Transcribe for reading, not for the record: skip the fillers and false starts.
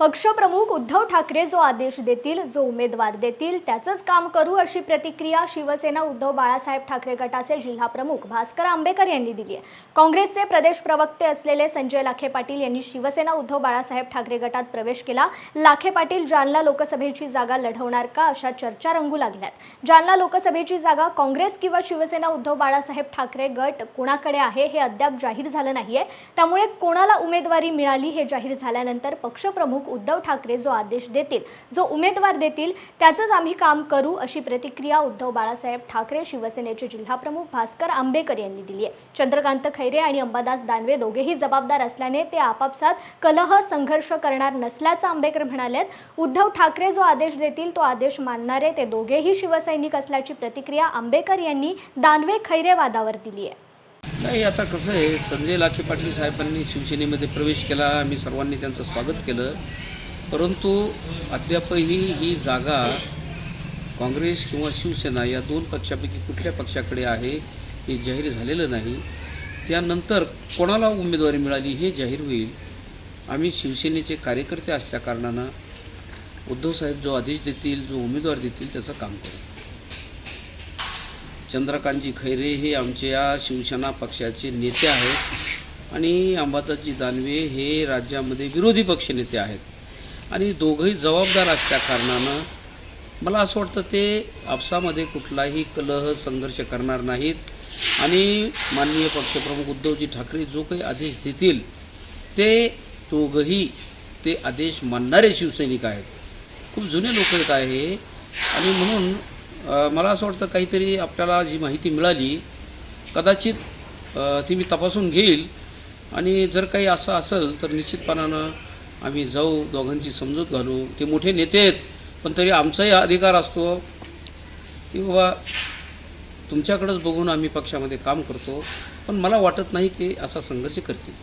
पक्षप्रमुख उद्धव ठाकरे जो आदेश देतील, जो उमेदवार देतील त्याचंच काम करू अशी प्रतिक्रिया शिवसेना उद्धव बाळासाहेब ठाकरे गटाचे जिल्हा प्रमुख भास्कर आंबेकर यांनी दिली आहे। काँग्रेसचे प्रदेश प्रवक्ते असलेले संजय लाखे पाटील यांनी शिवसेना उद्धव बाळासाहेब ठाकरे गटात प्रवेश केला। लाखे पाटील जालना लोकसभेची जागा लढवणार का अशा चर्चा रंगू लागल्यात। जालना लोकसभेची जागा काँग्रेस किंवा शिवसेना उद्धव बाळासाहेब ठाकरे गट कोणाकडे आहे हे अद्याप जाहीर झालं नाहीये। त्यामुळे कोणाला उमेदवारी मिळाली हे जाहीर झाल्यानंतर पक्षप्रमुख उद्धव ठाकरे जो आदेश देतील, जो उमेदवार देतील त्याचंच आम्ही काम करू अशी प्रतिक्रिया उद्धव बाळासाहेब ठाकरे शिवसेनेचे जिल्हा प्रमुख भास्कर आंबेकर यांनी दिली आहे। चंद्रकांत खैरे आणि अंबादास दानवे दोघेही जबाबदार असल्याने ते आपापसात कलह संघर्ष करणार नसल्याचं आंबेकर म्हणालेत। उद्धव ठाकरे जो आदेश देतील तो आदेश मानणारे ते दोघेही शिवसैनिक असल्याची प्रतिक्रिया आंबेकर यांनी दानवे खैरे वादावर दिली आहे। नाही, आता कसं आहे, संजय लाखे पाटील साहेबांनी शिवसेनेमध्ये प्रवेश केला, आम्ही सर्वांनी त्यांचं स्वागत केलं, परंतु अद्यापही ही जागा काँग्रेस किंवा शिवसेना या दोन पक्षापैकी कुठल्या पक्षाकडे आहे हे जाहीर झालेलं नाही। त्यानंतर कोणाला उमेदवारी मिळाली हे जाहीर होईल। आम्ही शिवसेनेचे कार्यकर्ते असल्या कारणानं उद्धवसाहेब जो आदेश देतील, जो उमेदवार देतील त्याचं काम करू। चंद्रकांतजी खैरे हे आमच्या शिवसेना पक्षाचे नेते आहेत आणि अंबादासजी दानवे हे राज्यामध्ये विरोधी पक्षनेते आहेत आणि दोघंही जबाबदार असल्या कारणानं मला असं वाटतं ते आपसामध्ये कुठलाही कलह संघर्ष करणार नाहीत आणि माननीय पक्षप्रमुख उद्धवजी ठाकरे जो काही आदेश देतील ते दोघंही ते आदेश मानणारे शिवसैनिक आहेत। खूप जुने लोक येत आहे आणि म्हणून मला असं वाटतं काहीतरी आपल्याला जी माहिती मिळाली कदाचित ती मी तपासून घेईल आणि जर काही असं असेल तर निश्चितपणानं आम्ही जाऊ, दोघांची समजूत घालू। ते मोठे नेते आहेत पण तरी आमचाही अधिकार असतो की बाबा तुमच्याकडेच बघून आम्ही पक्षामध्ये काम करतो, पण मला वाटत नाही की असा संघर्ष करतील।